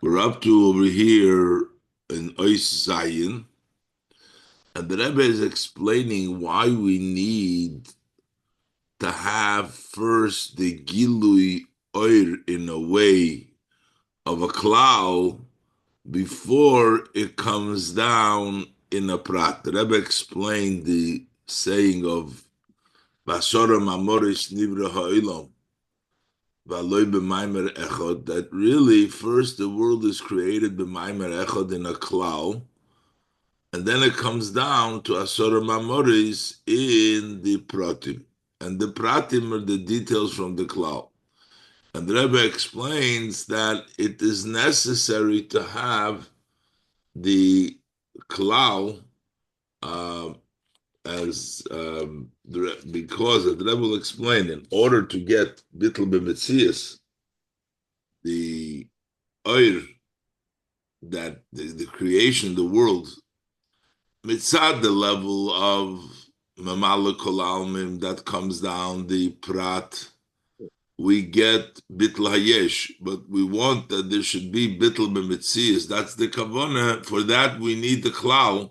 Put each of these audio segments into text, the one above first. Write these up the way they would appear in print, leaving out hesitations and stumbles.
We're up to over here in Ois Zayin, and the Rebbe is explaining why we need to have first the Gilui Oir in a way of a cloud before it comes down in a prat. The Rebbe explained the saying of Basora Mamoris Nivra Ha'ilam V'aloi b'maimer echad, that really first the world is created b'maimer echad in a cloud, and then it comes down to Asora Mamoris in the Pratim. And the Pratim are the details from the cloud. And the Rebbe explains that it is necessary to have the cloud because the Rebbe will explain, in order to get Bittel B'Metzias, the oir, that the creation, the world, mitzad the level of mamala kol almim that comes down the prat, we get bitl hayesh, but we want that there should be bitl b'mitzias. That's the kavana. For that we need the klal,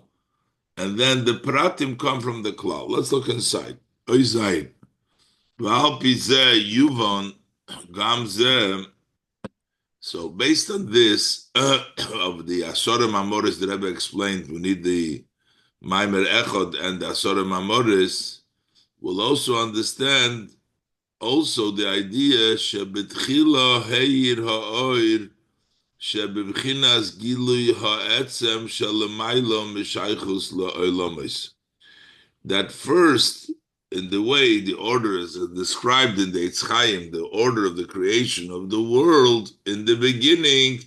and then the pratim come from the klal. Let's look inside. Oizayim. V'al pizeh yuvon gam zeh. So based on this, of the Asorim Amoris, the Rebbe explained, we need the Maimer Echod and the Asorim Amoris. We'll also understand also the idea Shebetchila Heir Ha'oir Shebebchinas Gilui Ha'etzem Shalemailo Mishaychus La'olamis. That first, in the way the order is described in the Eitzchayim, the order of the creation of the world, in the beginning,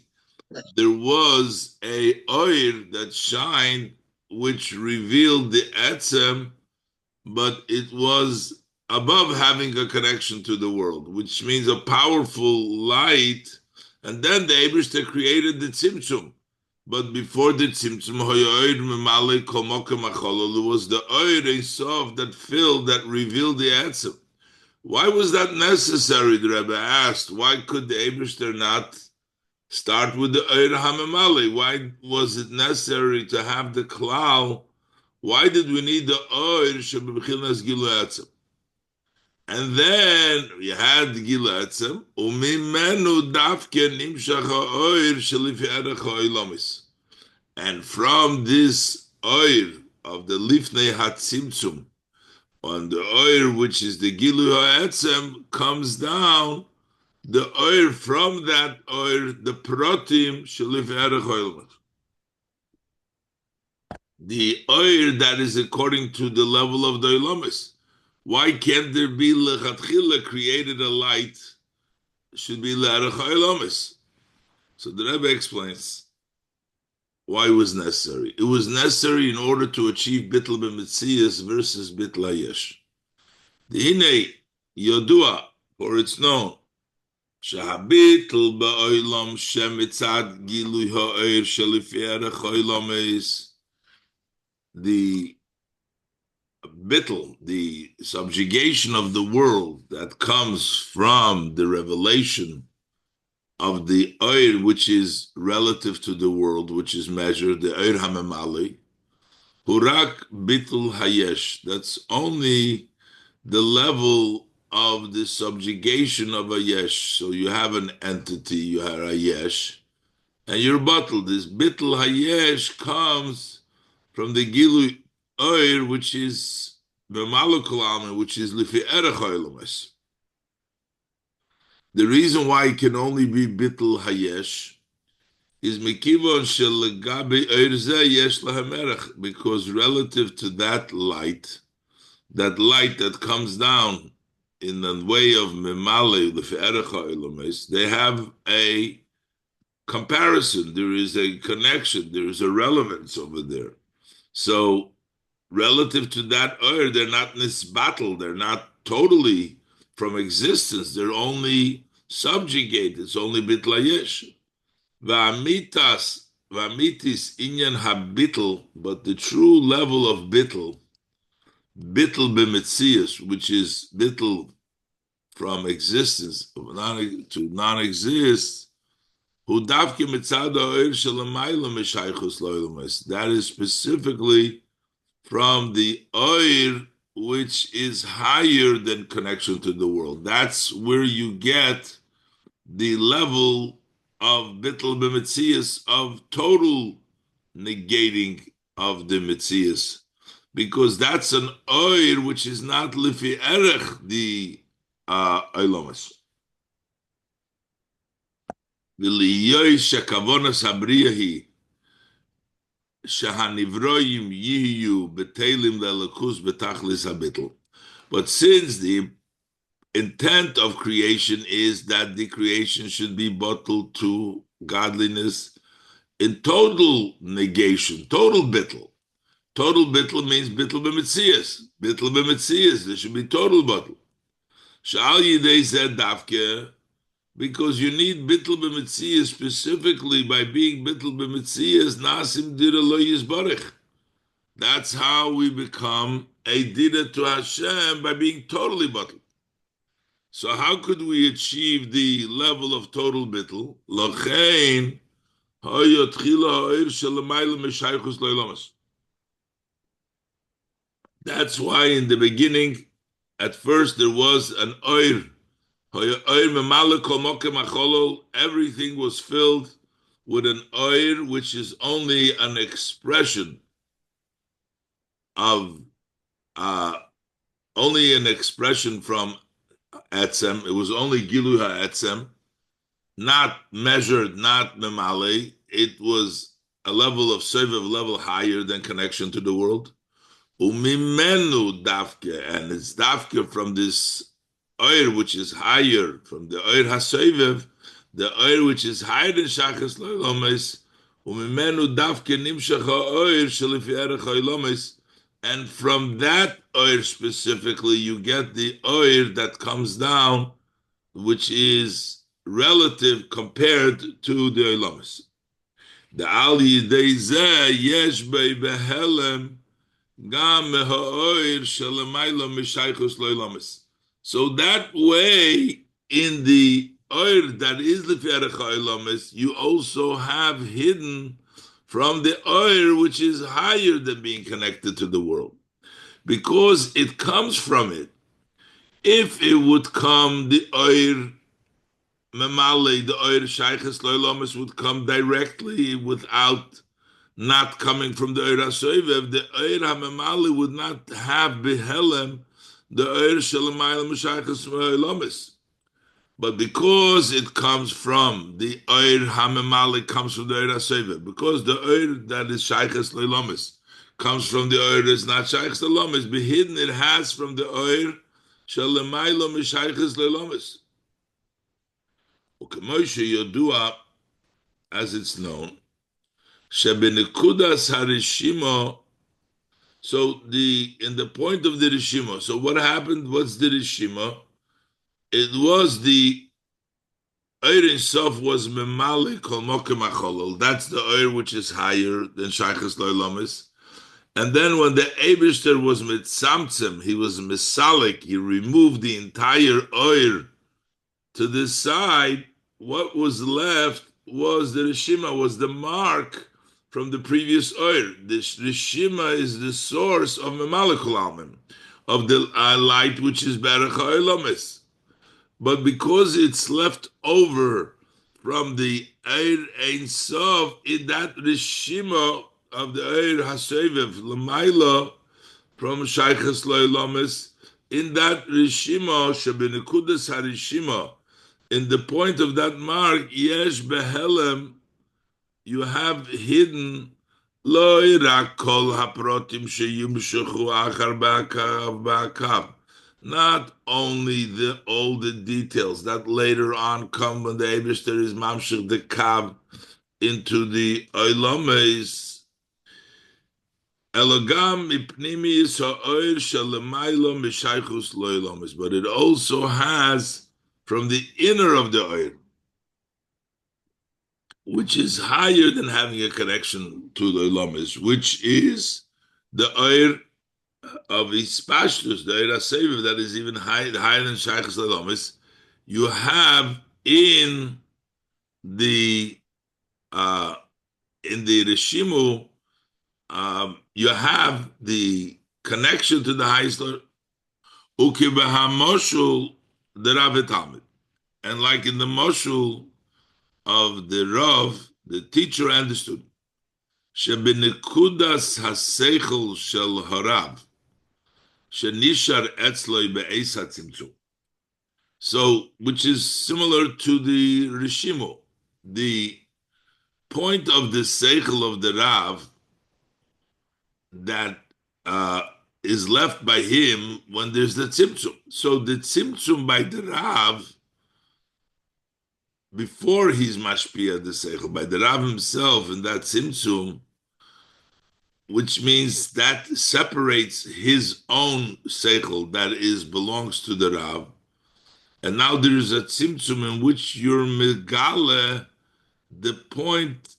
there was a oil that shined, which revealed the etzem, but it was above having a connection to the world, which means a powerful light. And then the Eibishter created the tzimtzum. But before the tzimtzum, was the oir ein sof that filled, that revealed the etzem. Why was that necessary? The Rebbe asked. Why could the Eibishter not start with the oir hamemali? Why was it necessary to have the klal? Why did we need the oir shebebchinas gilu etzem? And then we had the gilu etzem, umimenu dafke nimshach ha'oir shelifi erech ha'olamis. And from this oir of the lifnei hatzimtzum, on the oir which is the gilu ha'etzem, comes down the oir. From that oir, the protim shelifi erech ha'olamis, the oir that is according to the level of the olamis. Why can't there be lechatchila created a light? Should be le'erech ha'olamis. So the Rebbe explains why it was necessary. It was necessary in order to achieve bitl b'metzias versus bitl hayesh. The hine yodua, for it's known, shahabitl ba'olam shemitzad gilui ha'oir shelifi erech ha'olamis, the bittul, the subjugation of the world that comes from the revelation of the oir, which is relative to the world, which is measured, the oir hamemali, hurak bittul hayesh. That's only the level of the subjugation of a yesh. So you have an entity, you have a yesh, and you're bottled. This bittul hayesh comes from the gilu oir, which is b'malukul, which is lifi erech ha'olamis. The reason why it can only be bittul hayesh is mikivon shelegabi oir zeh yesh lahem erech, because relative to that light that comes down in the way of memale lifi erech ha'olamis, they have a comparison. There is a connection. There is a relevance over there. So relative to that oir, they're not nisbattle, they're not totally from existence, they're only subjugated, it's only bitlayesh. V'amitis inyan habitl, but the true level of bitl b'metzias, which is bitl from existence to non-exist, That is specifically from the oir which is higher than connection to the world. That's where you get the level of bittul b'metzias, of total negating of the metzias, because that's an oir which is not lifi erech the oilomas. V'liyoy shekavonas habriya hi shahanivroyim yihiyu betelim lelakus betachlis habitl. But since the intent of creation is that the creation should be bottled to godliness in total negation, total bittul. Total bittul means bittul b'metzias. Bittul b'metzias, there should be total bittul. Sha'al yidei zed dafke, because you need bittul b'metzias specifically by being bittul b'metzias, nasim dira lo yizbarich. That's how we become a dira to Hashem, by being totally bittul. So how could we achieve the level of total bittul? L'chein hayot chila ha'ir shalamayla meshaychus lo'ilamas. That's why in the beginning, at first, there was an oir. Everything was filled with an oir, which is only an expression of, only an expression from etzem. It was only gilu ha'etzem, not measured, not memale. It was a level of seviv, level higher than connection to the world. Umimenu dafke, and it's dafke from this oir which is higher, from the oir hasoivev, the oir which is higher than shachas loilomes. Umimenu dafke nimshach ha'oir shelifi erech ha'oilomes, and from that oir specifically, you get the oir that comes down, which is relative compared to the oilomes. The al yidei zeh yesh bei behelem. So that way, in the oir that is the Fiarech, you also have hidden from the oir which is higher than being connected to the world, because it comes from it. If it would come, the oir memale, the oir shayches loilamis would come directly without not coming from the Eir HaSoivev, the Eir HaMemali would not have behelem the Eir Shalamayel Meshaychus Lomis. But because it comes from the Eir HaMemali, comes from the Eir HaSoivev, because the Eir that is Shaychus Lomis comes from the Eir that is not Shaychus Lomis, behidden it has from the Eir Shalamayel Meshaychus Lomis. Ukemoshe Yodua, as it's known, Shebenekudas harishimo. So in the point of the rishima. So what happened? What's the rishima? It was the oir in sof was memali kol mokem acholol. That's the oir which is higher than shaychus loilamis. And then when the Eibishter was mitzamtzem, he was misalik. He removed the entire oir to the side. What was left was the rishima, was the mark from the previous oir. This rishima is the source of memalekul almin, of the light which is berach ha'olamis. But because it's left over from the oir ein sof, in that rishima of the oir hasevev l'mayla from shaychas lo'olamis, in that rishima shebenekudas harishima, in the point of that mark, yesh behelem, you have hidden lo irakol haprotim sheyimshechu achar ba'akav. Not only all the details that later on come when the Eibishter is mamshech the kav into the oilames. Elogam ipnimis ha'oir shalemaylo mishaychus loilames. But it also has from the inner of the oir, which is higher than having a connection to the Ilamis, which is the oir of Ispashtus, the oir HaSeviv, that is even higher than Shaychus Ilamis. You have in the in the Rishimu, you have the connection to the highest Lord, ukibahamoshul the Rav Talmud, and like in the moshul of the Rav, the teacher and the student, shebenekudas haseichel shel harav, shenishar etzloi be'es hatzimtzum. So, which is similar to the Rishimu, the point of the seichel of the Rav that is left by him when there's the tzimtzum. So the tzimtzum by the Rav, before he's mashpia the seichel, by the Rav himself in that tzimtzum, which means that separates his own seichel that belongs to the Rav. And now there is a tzimtzum in which you're megale the point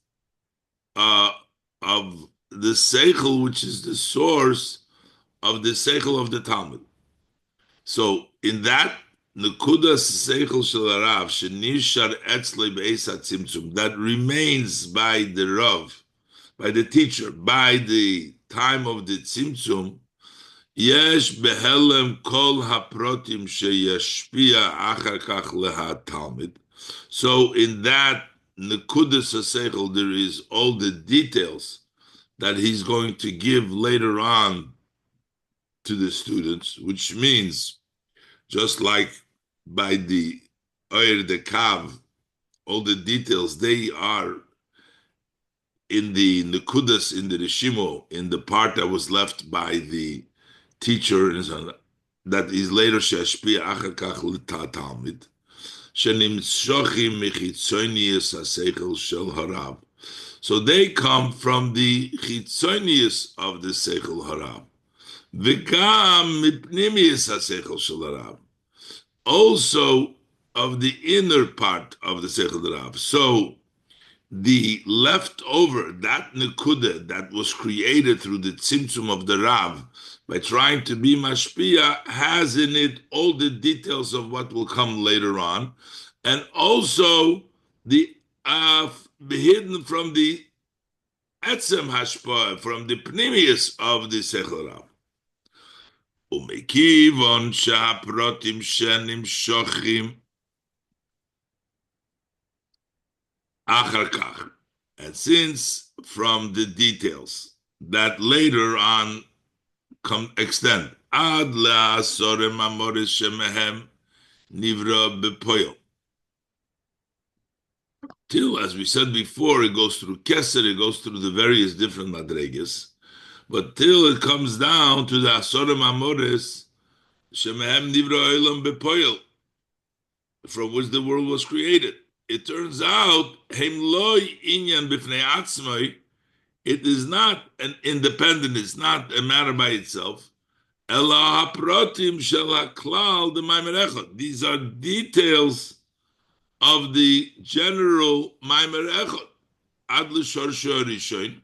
of the seichel, which is the source of the seichel of the Talmud. So in that nekudas seichel shel harav shenishar etzlei be'es hatzimtzum, that remains by the Rav, by the teacher, by the time of the tzimtzum, yesh behelem kol haprotim sheyashpia achar kach leha Talmud. So in that nekudas seichel, there is all the details that he's going to give later on to the students, which means just like by the the kav, all the details, they are in the nekudas, in the rishimo, in the part that was left by the teacher, that is later shashpia achar kach l'ta Talmud, shenimtzochim mechitzonius haseichel shel harav. So they come from the chitzonius of the seichel harav. V'gam mipnimius haseichel shel harav. Also of the inner part of the seichel harav. So the leftover, that nekuda that was created through the tzimtzum of the Rav, by trying to be mashpia, has in it all the details of what will come later on, and also the hidden from the etzem hashpa, from the pnimius of the seichel Rav. Umekivon shaprotim shenim shochim achar kach, and since from the details that later on extend ad la'asorem amoris shemehem nivra bepoyel, till, as we said before, it goes through keser, it goes through the various different madregas, but till it comes down to the asorem amoris shemehem nivra olam bepoyel, from which the world was created. It turns out, heim loy inyan b'fnei atzmai, it is not an independent, it's not a matter by itself. Ela haprotim shel haklal the maimer echad. These are details of the general maimer echad. Ad l'shor rishon,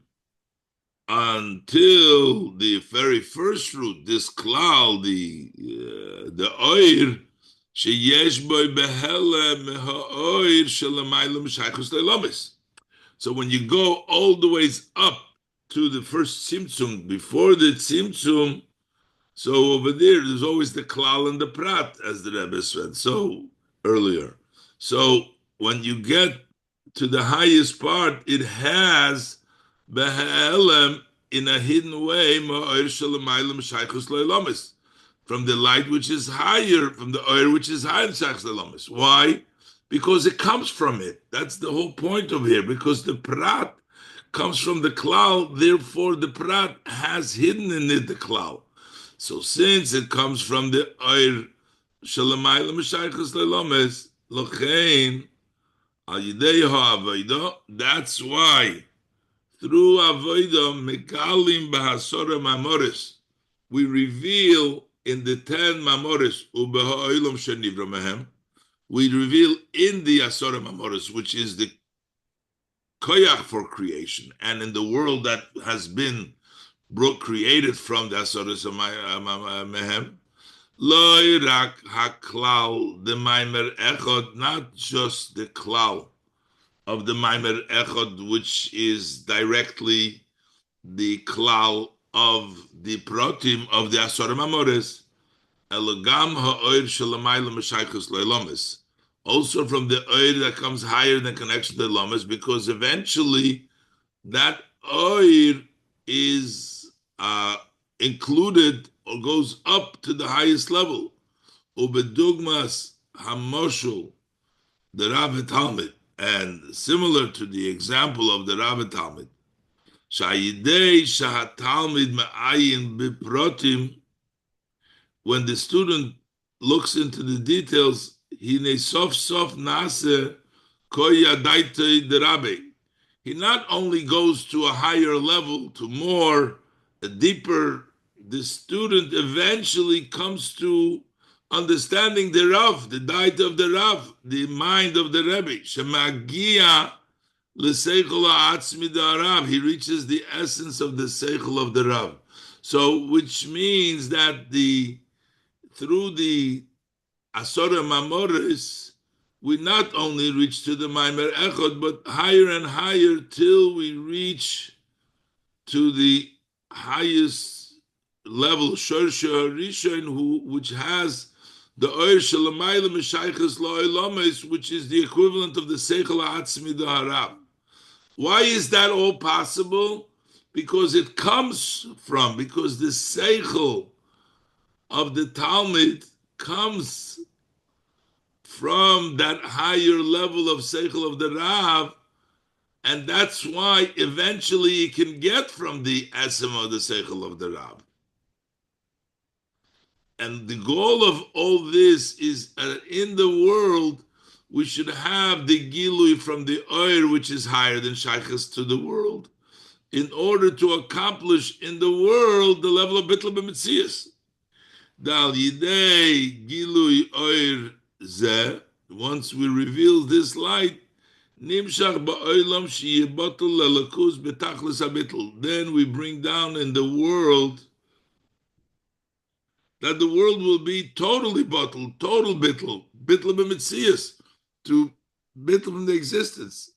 until the very first fruit, this klal, the oir, sheyesh boy behelem ha'oir shelamaylam shaychus le'lomis. So when you go all the ways up to the first tzimtzum, before the tzimtzum, so over there's always the klal and the prat, as the Rebbe said so earlier. So when you get to the highest part, it has behelem in a hidden way ma'oir shelamaylam shaychus le'lomis, from the light which is higher, from the oil which is higher than shaychus le'lomis. Why? Because it comes from it. That's the whole point of here. Because the prat comes from the klal, therefore the prat has hidden in it the klal. So since it comes from the oil shalamaylam shaychus le'lomes, lochein al yidei ha'avodah. That's why through avodah megalim b'hasorah mamoris, we reveal in the 10 mamoris u'beha'olam shenivra mehem, we reveal in the Asora Mamoris, which is the koyach for creation, and in the world that has been created from the Asora Mehem, Loi rak haklal the maimer echod, not just the klal of the Maimer Echad, which is directly the klal of the protim of the Asorim Amores, Elagam ha'oir shalamayla meshaychus le'lomis. Also from the oir that comes higher than connection to the lomis, because eventually that oir is included or goes up to the highest level. Ubedugmas hamoshul, the Rav Talmud, and similar to the example of the Rav Talmud, shayidei shahatalmid ma'ayin biprotim, when the student looks into the details, he not only goes to a higher level, to more, a deeper, the student eventually comes to understanding the Rav, the daita of the Rav, the mind of the Rebbe. Shemagia l'seichel ha'atzmi da'arav. He reaches the essence of the seichel of the Rav. So, which means that through the Asorim Amores, we not only reach to the Maimer Echad, but higher and higher till we reach to the highest level, Shorsha Rishon, which has the Oir Shalamayla Meshaychas Lo'elames, which is the equivalent of the Seichel Ha'atzmi Da'arav. Why is that all possible? Because the Seichel of the Talmud comes from that higher level of Seichel of the Rav, and that's why eventually you can get from the Esem of the Seichel of the Rav. And the goal of all this is in the world, we should have the Gilui from the Oir, which is higher than Shaykhs to the world, in order to accomplish in the world the level of Bittul B'Metzias. Dal Yidei Gilui Oir Zeh, once we reveal this light, Nimshach Ba'olam Sheyebatul Lelakus Betachlis HaBittul, then we bring down in the world that the world will be totally bottled, total Bittul B'Metzias, to Bittul from the existence.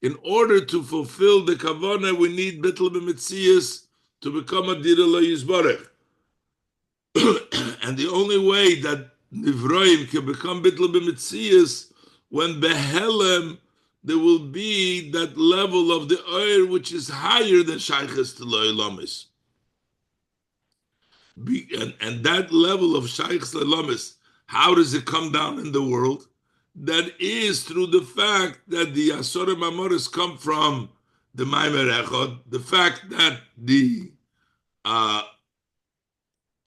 In order to fulfill the Kavanah, we need Bittul B'Metzias to become a Dira Lo Yizbarech. And the only way that Nivroim can become Bittul B'Metzias, when Behelem, there will be that level of the Oir which is higher than Shaykhs to Lo'elamis. And that level of Shaykhs to Lo'elamis, how does it come down in the world? That is through the fact that the Asorim Amores come from the Maimer Echad, the fact that the Oir,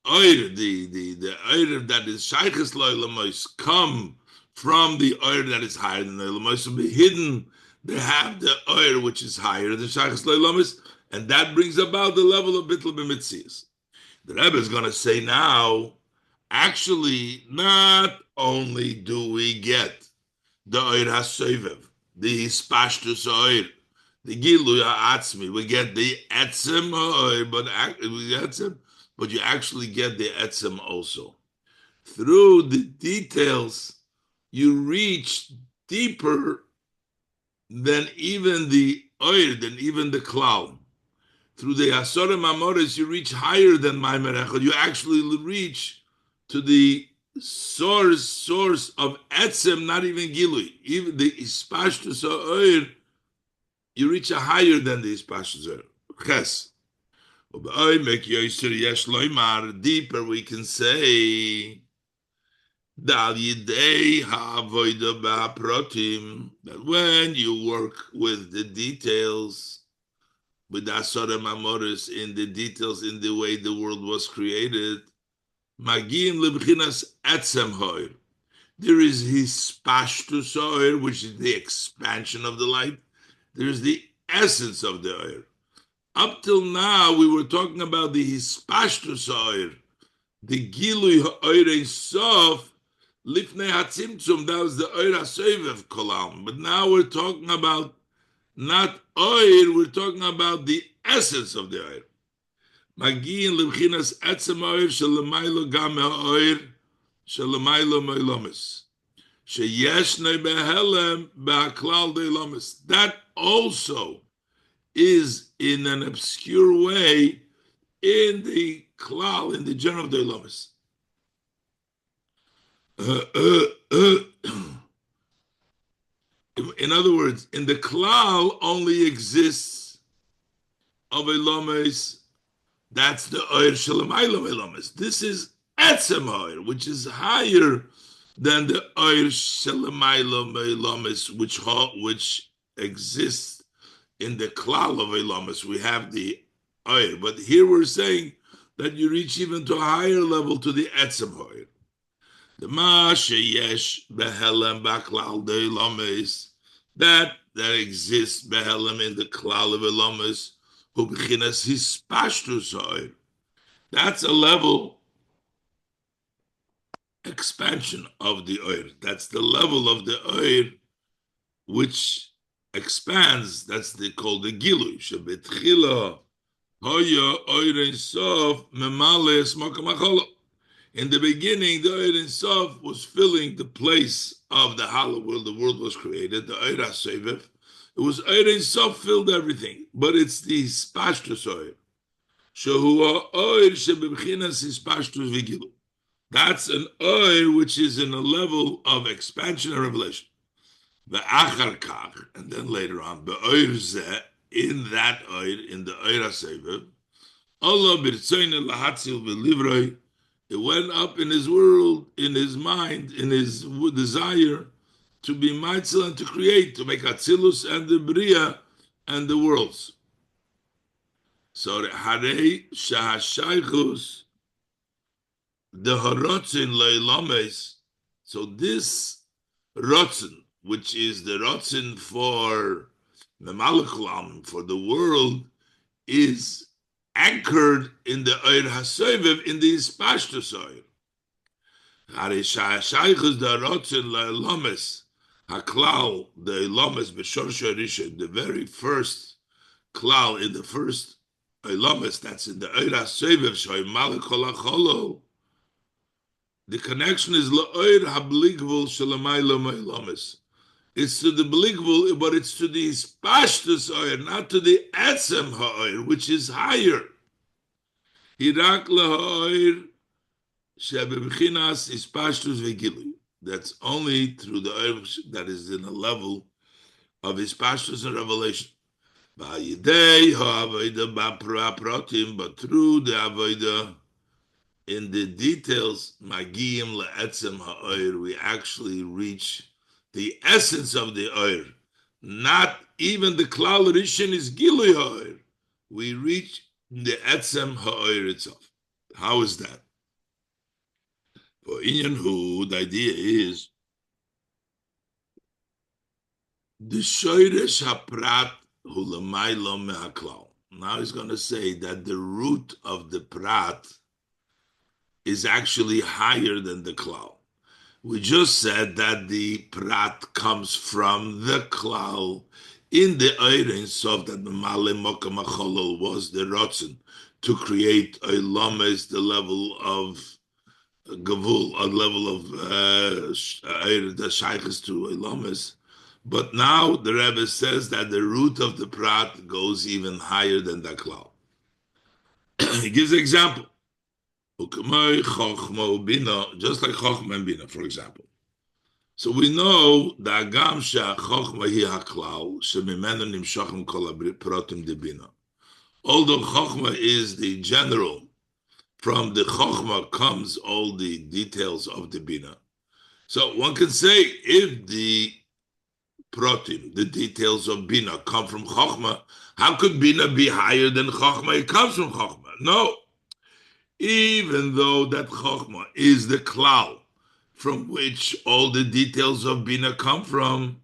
the Oir that is Shaykhs Lo'elamis come from the Oir that is higher than the Lo'elamis, will be hidden. They have the Oir which is higher than Shaykhs Lo'elamis, and that brings about the level of Bittul B'Metzias. The Rebbe is going to say now, actually, not only do we get the Oir HaSovev, the Hispashtus Oir, the Gilui HaAtzmi, we get the Etzem Oir, but you actually get the Etzem also. Through the details, you reach deeper than even the Oir, than even the cloud. Through the Asorim Amores, you reach higher than Maimer Echad. You actually reach to the source of Etzem, not even Gilui. Even the Ispashtus Oir, you reach a higher than the Ispashtus Oir. Ches. Deeper we can say that when you work with the details, with the Asorim Amores, in the details, in the way the world was created, there is his pashtus oir, which is the expansion of the light. There is the essence of the oir. Up till now, we were talking about the hispashtus oir, the gilui ha'oir sof lifnei hatzimtzum. That was the oir hasovev kolam. But now we're talking about not oir, we're talking about the essence of the oir. Magiin lebchinas etzem oir shalamaylo gam ha'oir shalamaylo moilomis That also is in an obscure way in the klal, in the general deilamis. In other words, in the klal only exists of elamis. That's the oir shalamaylam elamis. This is etzem oir, which is higher than the oir shalamaylam elamis, which exists in the klal of elamis. We have the oir, but here we're saying that you reach even to a higher level, to the etzem oir. The ma sheyesh behelem baklal de elamis, that exists behelem in the klal of elamis. That's a level expansion of the oir. That's the level of the oir which expands. That's called the gilui. In the beginning, the oir in sof was filling the place of the hollow where the world was created. The oir hasevev. It was oir in sof filled everything, but it's the spashtus oir. That's an oir which is in a level of expansion and revelation. And then later on, in that oir, in the oir hasevev, it went up in his world, in his mind, in his desire to be mitzel and to create, to make Atzilus and the Bria and the worlds. So Harei Shahashaychus, the Horotzin Leilames. So this Rotzin, which is the Rotzin for the Malachlam, for the world, is anchored in the Oir HaSovev, in the Ispashtus Oir. Harei Shahashaychus, the Rotzin Leilames, Haklal, the Ilames B'Shorsh Rishon, the very first klal in the first Ilames, that's in the Oir HaSovev, Shoy Malach Holacholo. The connection is La'oir HaBligvul Shalamaylam Ilames. It's to the Bligvul, but it's to the Ispashtus Oir, not to the Etzem Ha'oir, which is higher. Hirak La'oir Shebebchinas Ispashtus V'Gilui. That's only through the oir that is in a level of his pastures and revelation. But through the avodah in the details, magiyim le'etzem ha'oir, we actually reach the essence of the oir. Not even the klal rishon is gilui ha'oir. We reach the etzem ha'oir itself. How is that? For Inyan Hu, the idea is the shoyresh haprat hu l'maylo mehaklal. Now he's going to say that the root of the prat is actually higher than the klal. We just said that the prat comes from the klal in the Ein Sof, that the Male Mokam Acholol was the Rotzen to create a lames, the level of Gavul, a level of the Shaykhs to Elamis. But now the Rebbe says that the root of the Prat goes even higher than the Klal. He gives an example. Just like Chochma and Bina, for example. So we know that Agam Chochma hi haklal shemimenu nimshachim kol pratim de Bina. Although Chochma is the general, from the Chochma comes all the details of the Bina. So one can say if the Protim, the details of Bina, come from Chochma, how could Bina be higher than Chochma? It comes from Chochma. No. Even though that Chochma is the Klal from which all the details of Bina come from,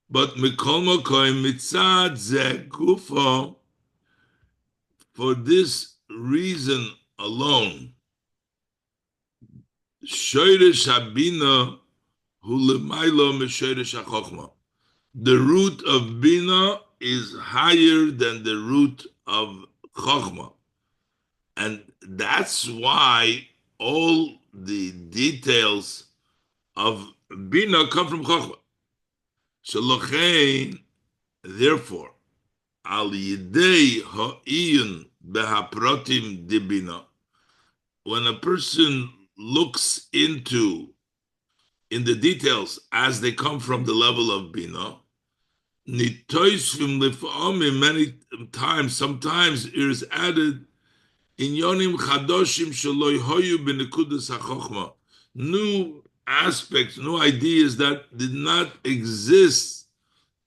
but Mikol Mokoim Mitzad Ze Gufo, for this reason alone, Shoyresh HaBina Hu L'maylo M'Shoyresh HaChochma. The root of Bina is higher than the root of Chochma. And that's why all the details of Bina come from Chokhmah. Shalochein, therefore, al yidei ha'iyun behaprotim dibina. When a person looks into in the details as they come from the level of Bina, nitoisvim lifa'omim, many times, sometimes it is added in yonim chadoshim shaloi hoyu b'nekudas ha'chokhmah, new aspects, new ideas that did not exist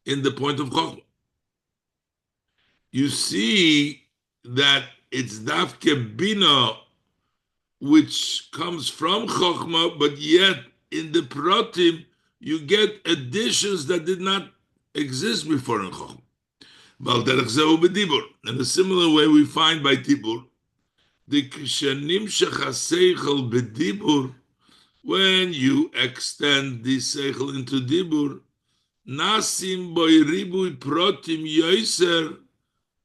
in the point of chokhmah. You see that it's dafke bina, which comes from chokhmah, but yet in the pratim you get additions that did not exist before in chokhmah. In a similar way, we find by dibur the kishanim shechaseichel bedibur, when you extend the seichel into dibur, nasim boy ribui protim yoiser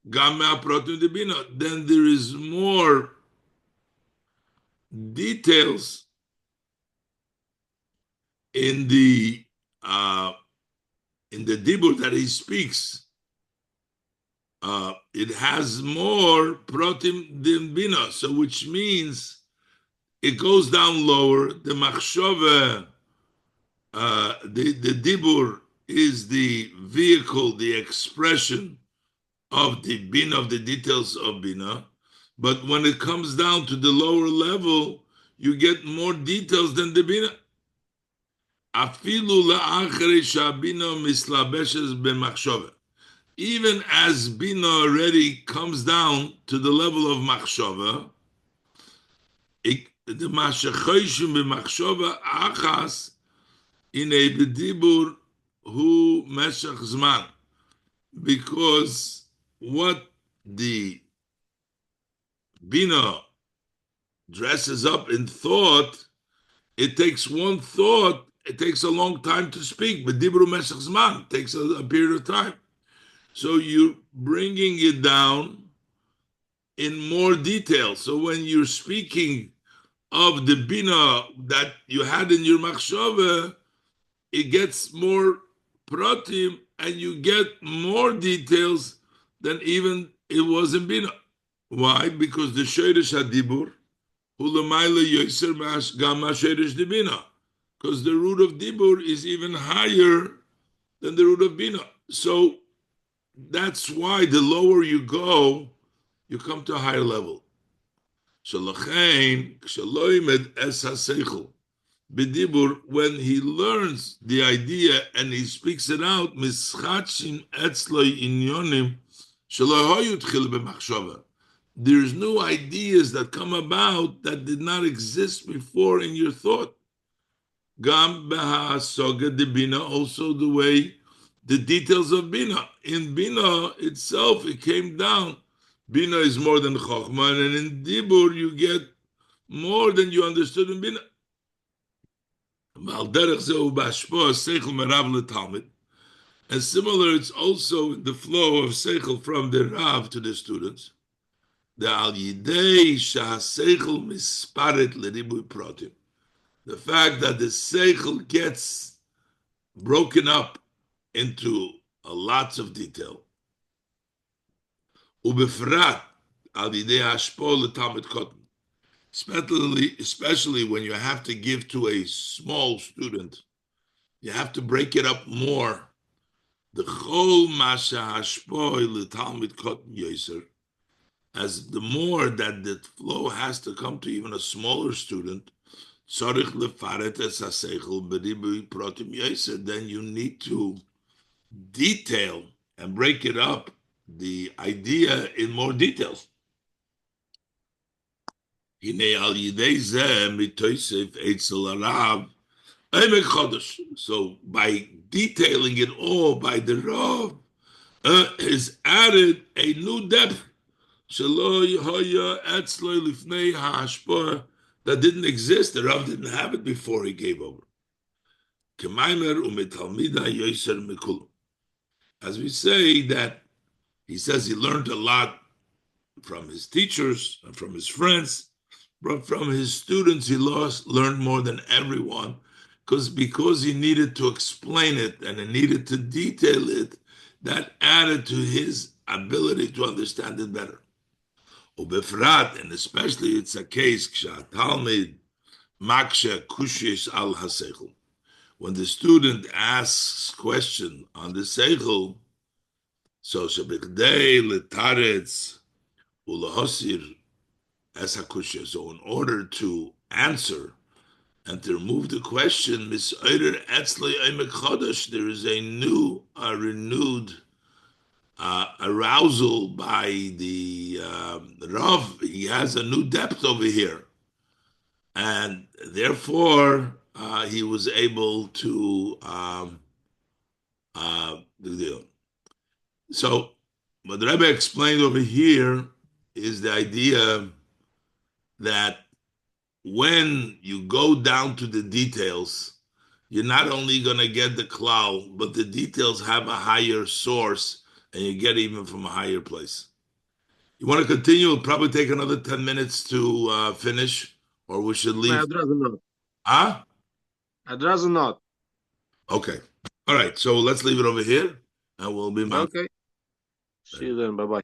gam protim debina, then there is more details in the dibur that he speaks. It has more protim than bina, so which means it goes down lower. The machshove, the dibur is the vehicle, the expression of the bina, of the details of bina. But when it comes down to the lower level, you get more details than the bina. Afilu la'achrei shabina mislabeshes b'machshove. Even as bina already comes down to the level of machshove, the mashachoshim b'machshove achas in a bedibur hu meshach zman, because what the bina dresses up in thought, it takes one thought, it takes a long time to speak. But dibru meshach zman takes a period of time. So you're bringing it down in more detail. So when you're speaking of the bina that you had in your machshava, it gets more pratim and you get more details than even it was in bina. Why? Because the sheirish hadibur hulamayla yoser gama sheirish de bina. Because the root of dibur is even higher than the root of bina. So that's why the lower you go, you come to a higher level. Shalachein ksheloimed es haseichel b'dibur, when he learns the idea and he speaks it out, mischatshim etzloi inyonim shelo hoyu tchil b'machshava. There's new ideas that come about that did not exist before in your thought. Gam b'ha'asoga de bina, also the way the details of bina. In bina itself, it came down. Bina is more than chokhmah, and in dibur you get more than you understood in bina. And similar, it's also in the flow of seichel from the Rav to the students. The al yidei shahaseichel misparet leribui protim. The fact that the seichel gets broken up into lots of detail. Ubefrat al yidei hashpo letalmid kotten. Especially when you have to give to a small student, you have to break it up more. The chol masha hashpoi letalmid kotten yoser, as the more that the flow has to come to even a smaller student, tzarich lefaret es haseichel beribui protim yoser, then you need to detail and break it up, the idea, in more details. So by detailing it all by the Rav, is added a new depth that didn't exist. The Rav didn't have it before he gave over. As we say that he says he learned a lot from his teachers and from his friends, but from his students he learned more than everyone. because he needed to explain it and he needed to detail it, that added to his ability to understand it better. Ubefrat, and especially it's a case Talmid maksha kushis al haseichel. When the student asks question on the seichel, so shebikdei letaretz ulahosir as hakushia. So in order to answer and to remove the question, there is a new, renewed arousal by the Rav. He has a new depth over here. And therefore, he was able to do the deal. So what the Rebbe explained over here is the idea that when you go down to the details, you're not only going to get the klal, but the details have a higher source, and you get even from a higher place. You want to continue? It'll probably take another 10 minutes to finish, or we should leave. I'd rather not. Huh? I'd rather not. Okay. All right. So let's leave it over here, and we'll be back. Okay. See you then. Bye-bye.